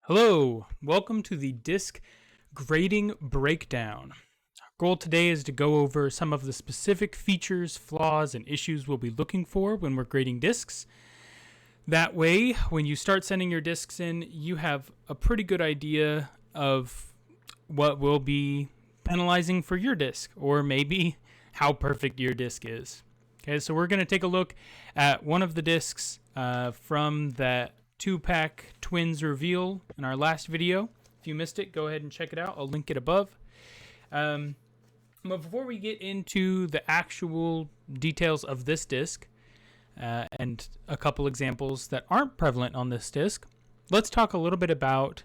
Hello, welcome to the Disk Grading Breakdown. Our goal today is to go over some of the specific features, flaws, and issues we'll be looking for when we're grading disks. That way, when you start sending your disks in, you have a pretty good idea of what will be penalizing for your disk, or maybe how perfect your disk is. Okay, so we're going to take a look at one of the disks from that 2-pack Twins reveal in our last video. If you missed it, go ahead and check it out. I'll link it above. But before we get into the actual details of this disk and a couple examples that aren't prevalent on this disk, let's talk a little bit about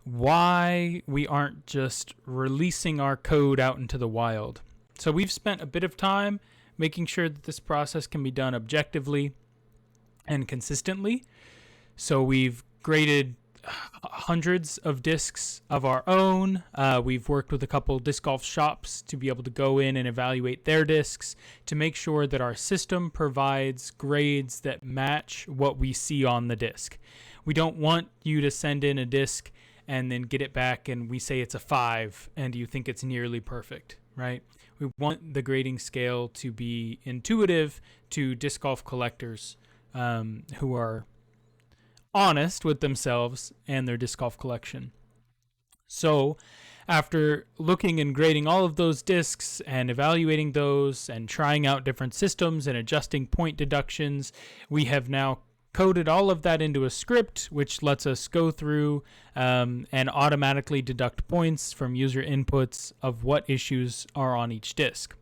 why we aren't just releasing our code out into the wild. So we've spent a bit of time making sure that this process can be done objectively and consistently. So we've graded hundreds of disks of our own. We've worked with a couple disc golf shops to be able to go in and evaluate their disks to make sure that our system provides grades that match what we see on the disk. We don't want you to send in a disk and then get it back and we say it's a 5 and you think it's nearly perfect, right? We want the grading scale to be intuitive to disc golf collectors who are honest with themselves and their disc golf collection. So after looking and grading all of those discs and evaluating those and trying out different systems and adjusting point deductions, we have now coded all of that into a script which lets us go through and automatically deduct points from user inputs of what issues are on each disk.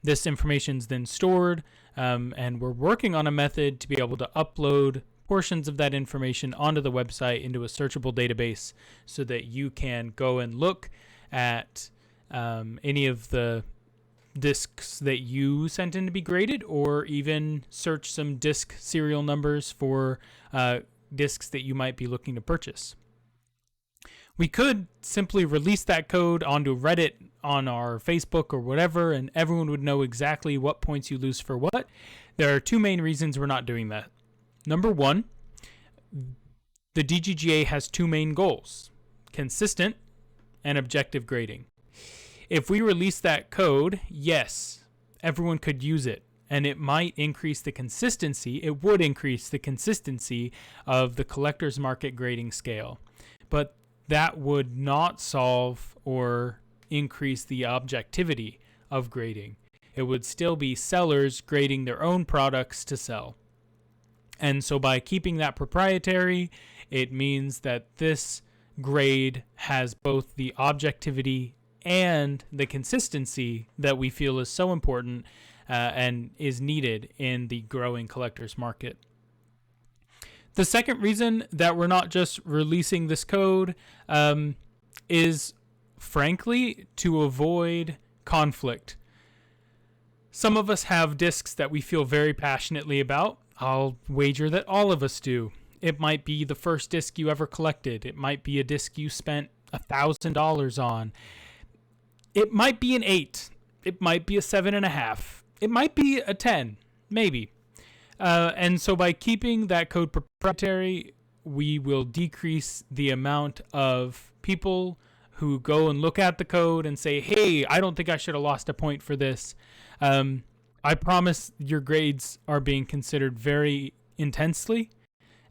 This information is then stored and we're working on a method to be able to upload portions of that information onto the website into a searchable database so that you can go and look at any of the disks that you sent in to be graded, or even search some disk serial numbers for disks that you might be looking to purchase. We could simply release that code onto Reddit, on our Facebook or whatever, and everyone would know exactly what points you lose for what. There are two main reasons we're not doing that. Number one, the DGGA has two main goals: consistent and objective grading. If we release that code, yes, everyone could use it, and it might increase the consistency. It would increase the consistency of the collector's market grading scale, but that would not solve or increase the objectivity of grading. It would still be sellers grading their own products to sell. And so by keeping that proprietary, it means that this grade has both the objectivity and the consistency that we feel is so important and is needed in the growing collector's market. The second reason that we're not just releasing this code is, frankly, to avoid conflict. Some of us have disks that we feel very passionately about. I'll wager that all of us do. It might be the first disc you ever collected. It might be a disc you spent $1,000 on. It might be an 8. It might be a 7.5. It might be a 10, maybe. And so by keeping that code proprietary, we will decrease the amount of people who go and look at the code and say, hey, I don't think I should have lost a point for this. I promise your grades are being considered very intensely.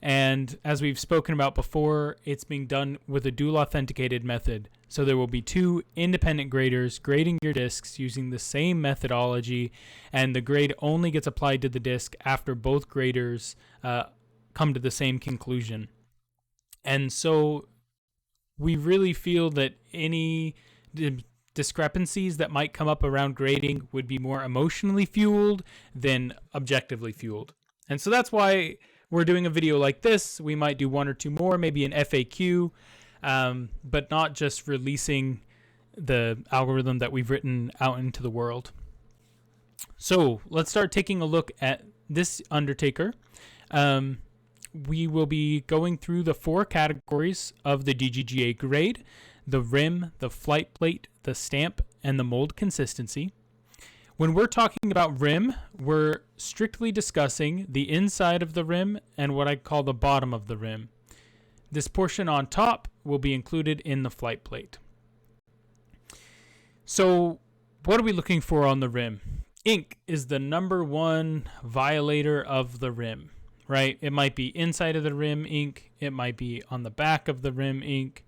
And as we've spoken about before, it's being done with a dual authenticated method. So there will be two independent graders grading your disks using the same methodology, and the grade only gets applied to the disk after both graders come to the same conclusion. And so we really feel that any discrepancies that might come up around grading would be more emotionally fueled than objectively fueled. And so that's why we're doing a video like this. We might do one or two more, maybe an FAQ, but not just releasing the algorithm that we've written out into the world. So let's start taking a look at this Undertaker. We will be going through the 4 categories of the DGGA grade: the rim, the flight plate, the stamp, and the mold consistency. When we're talking about rim, we're strictly discussing the inside of the rim and what I call the bottom of the rim. This portion on top will be included in the flight plate. So what are we looking for on the rim? Ink is the number one violator of the rim, right? It might be inside of the rim ink. It might be on the back of the rim ink.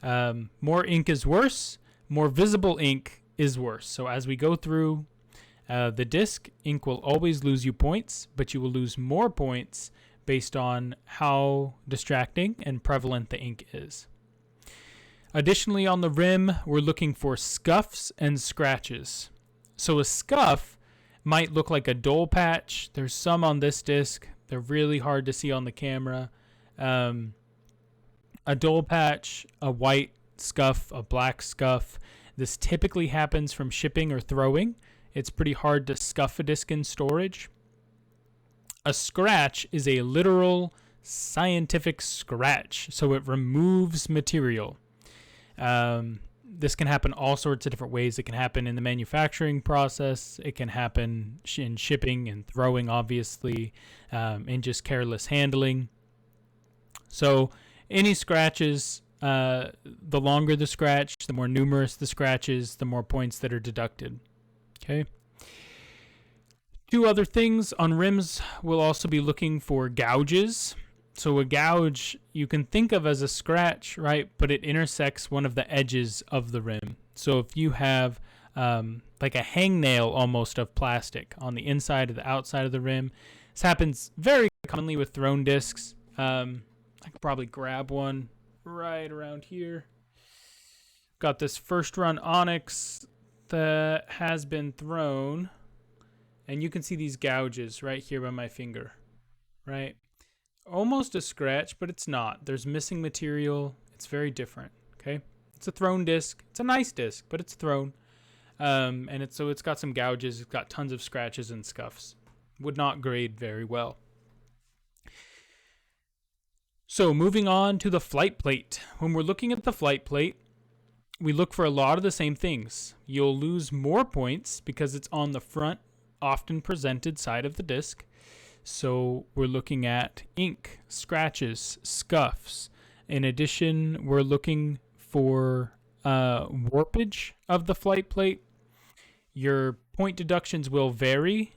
More ink is worse. More visible ink is worse. So as we go through the disc, ink will always lose you points, but you will lose more points based on how distracting and prevalent the ink is. Additionally, on the rim, we're looking for scuffs and scratches. So a scuff might look like a dull patch. There's some on this disc. They're really hard to see on the camera. A dull patch, a white scuff, a black scuff. This typically happens from shipping or throwing. It's pretty hard to scuff a disc in storage. A scratch is a literal scientific scratch, so it removes material. This can happen all sorts of different ways. It can happen in the manufacturing process. It can happen in shipping and throwing, obviously, and just careless handling. So any scratches, the longer the scratch, the more numerous the scratches, the more points that are deducted. Okay. Two other things on rims, we'll also be looking for gouges. So a gouge you can think of as a scratch, right? But it intersects one of the edges of the rim. So if you have like a hangnail almost of plastic on the inside or the outside of the rim, this happens very commonly with thrown discs. I could probably grab one right around here. Got this first run Onyx that has been thrown. And you can see these gouges right here by my finger, right? Almost a scratch, but it's not. There's missing material. It's very different, okay? It's a thrown disc. It's a nice disc, but it's thrown. And it's got some gouges. It's got tons of scratches and scuffs. Would not grade very well. So moving on to the flight plate. When we're looking at the flight plate, we look for a lot of the same things. You'll lose more points because it's on the front, often presented side of the disc. So we're looking at ink, scratches, scuffs. In addition, we're looking for warpage of the flight plate. Your point deductions will vary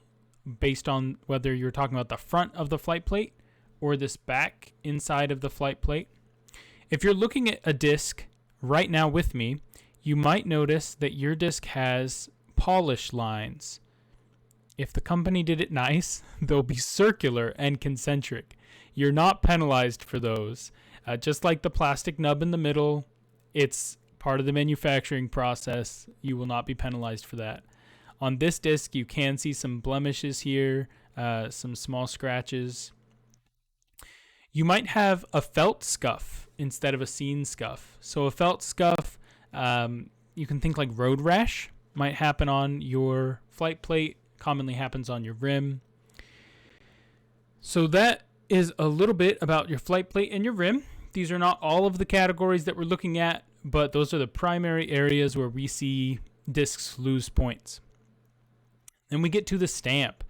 based on whether you're talking about the front of the flight plate or this back inside of the flight plate. If you're looking at a disc right now with me, you might notice that your disc has polish lines. If the company did it nice, they'll be circular and concentric. You're not penalized for those. Just like the plastic nub in the middle, it's part of the manufacturing process. You will not be penalized for that. On this disc, you can see some blemishes here, some small scratches. You might have a felt scuff instead of a seen scuff. So a felt scuff, you can think like road rash, might happen on your flight plate. Commonly happens on your rim. So that is a little bit about your flight plate and your rim. These are not all of the categories that we're looking at, but those are the primary areas where we see discs lose points. Then we get to the stamp.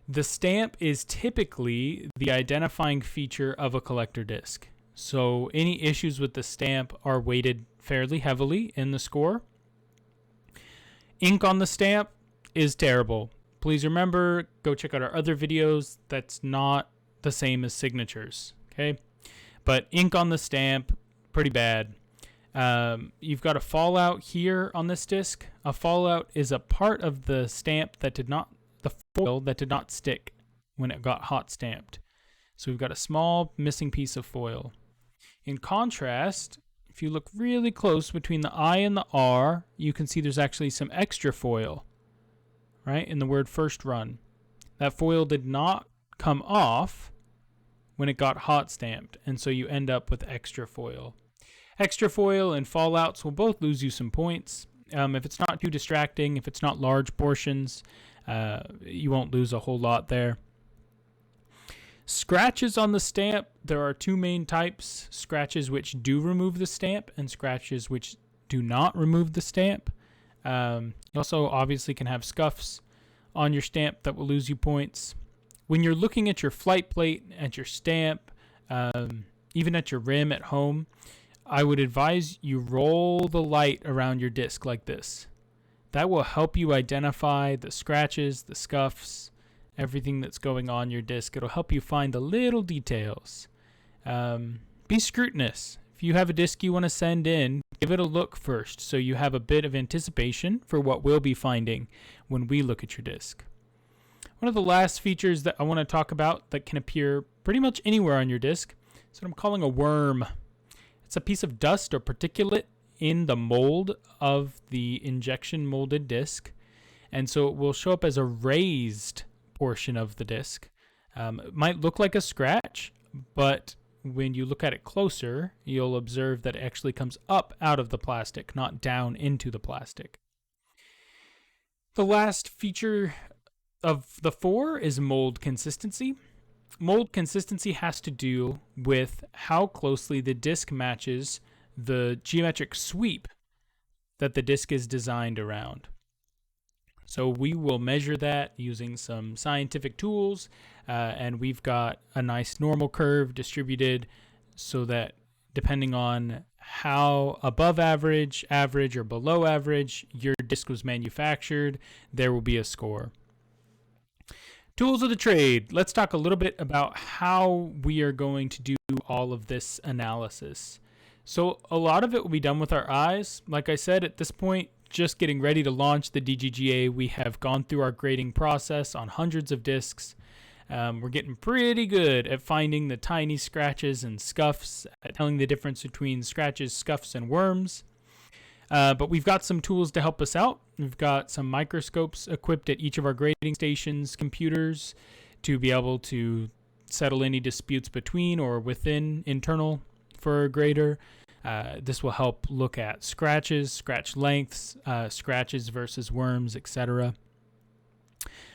The stamp is typically the identifying feature of a collector disc. So any issues with the stamp are weighted fairly heavily in the score. Ink on the stamp is terrible. Please remember, go check out our other videos. That's not the same as signatures, okay? But ink on the stamp, pretty bad. You've got a fallout here on this disc. A fallout is a part of the stamp that did not, the foil that did not stick when it got hot stamped. So we've got a small missing piece of foil. In contrast, if you look really close between the I and the R, you can see there's actually some extra foil. Right, in the word first run. That foil did not come off when it got hot stamped, and so you end up with extra foil. Extra foil and fallouts will both lose you some points. If it's not too distracting, if it's not large portions, you won't lose a whole lot there. Scratches on the stamp, there are two main types. Scratches which do remove the stamp and scratches which do not remove the stamp. You also obviously can have scuffs on your stamp that will lose you points. When you're looking at your flight plate, at your stamp, even at your rim at home, I would advise you roll the light around your disc like this. That will help you identify the scratches, the scuffs, everything that's going on your disc. It'll help you find the little details. Be scrutinous. If you have a disc you want to send in, give it a look first so you have a bit of anticipation for what we'll be finding when we look at your disc. One of the last features that I want to talk about that can appear pretty much anywhere on your disc is what I'm calling a worm. It's a piece of dust or particulate in the mold of the injection molded disc, and so it will show up as a raised portion of the disc. It might look like a scratch, but when you look at it closer, you'll observe that it actually comes up out of the plastic, not down into the plastic. The last feature of the 4 is mold consistency. Mold consistency has to do with how closely the disc matches the geometric sweep that the disc is designed around. So we will measure that using some scientific tools, and we've got a nice normal curve distributed so that depending on how above average, average, or below average your disc was manufactured, there will be a score. Tools of the trade. Let's talk a little bit about how we are going to do all of this analysis. So a lot of it will be done with our eyes. Like I said, at this point, just getting ready to launch the DGGA, we have gone through our grading process on hundreds of discs. We're getting pretty good at finding the tiny scratches and scuffs, at telling the difference between scratches, scuffs, and worms. But we've got some tools to help us out. We've got some microscopes equipped at each of our grading stations' computers to be able to settle any disputes between or within internal for a grader. This will help look at scratches, scratch lengths, scratches versus worms, etc.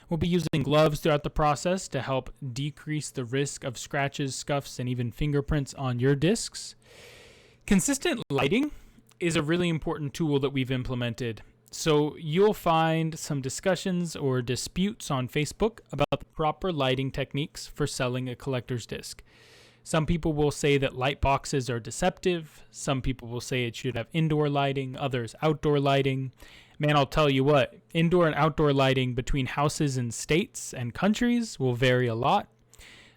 We'll be using gloves throughout the process to help decrease the risk of scratches, scuffs, and even fingerprints on your discs. Consistent lighting is a really important tool that we've implemented. So you'll find some discussions or disputes on Facebook about the proper lighting techniques for selling a collector's disc. Some people will say that light boxes are deceptive. Some people will say it should have indoor lighting, others outdoor lighting. Man, I'll tell you what, indoor and outdoor lighting between houses and states and countries will vary a lot.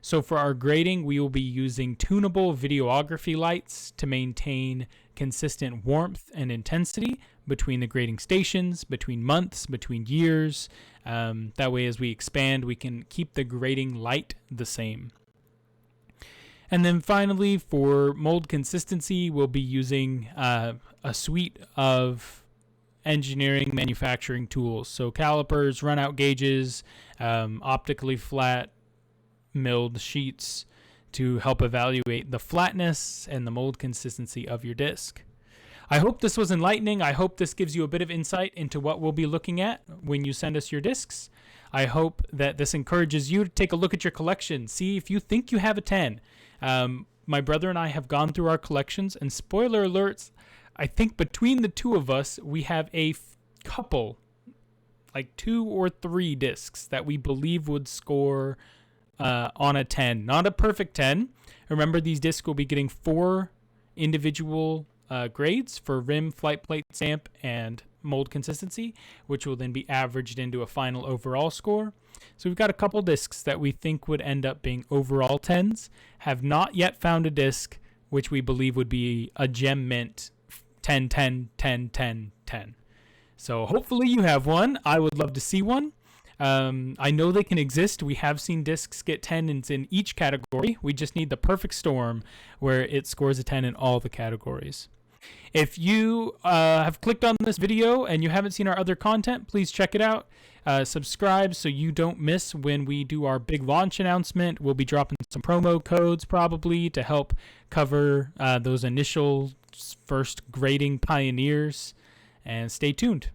So for our grading, we will be using tunable videography lights to maintain consistent warmth and intensity between the grading stations, between months, between years. That way, as we expand, we can keep the grading light the same. And then finally, for mold consistency, we'll be using a suite of engineering manufacturing tools. So calipers, runout gauges, optically flat milled sheets to help evaluate the flatness and the mold consistency of your disc. I hope this was enlightening. I hope this gives you a bit of insight into what we'll be looking at when you send us your discs. I hope that this encourages you to take a look at your collection, see if you think you have a 10. My brother and I have gone through our collections, and spoiler alerts, I think between the two of us, we have a couple, like 2 or 3 discs that we believe would score on a 10. Not a perfect 10. Remember, these discs will be getting 4 individual grades for rim, flight plate, stamp, and mold consistency, which will then be averaged into a final overall score. So we've got a couple discs that we think would end up being overall 10s. Have not yet found a disc which we believe would be a gem mint 10, 10, 10, 10, 10. So hopefully you have one. I would love to see one. I know they can exist. We have seen discs get 10s in each category. We just need the perfect storm where it scores a 10 in all the categories. If you have clicked on this video and you haven't seen our other content, please check it out. Subscribe so you don't miss when we do our big launch announcement. We'll be dropping some promo codes probably to help cover those initial first grading pioneers. And stay tuned.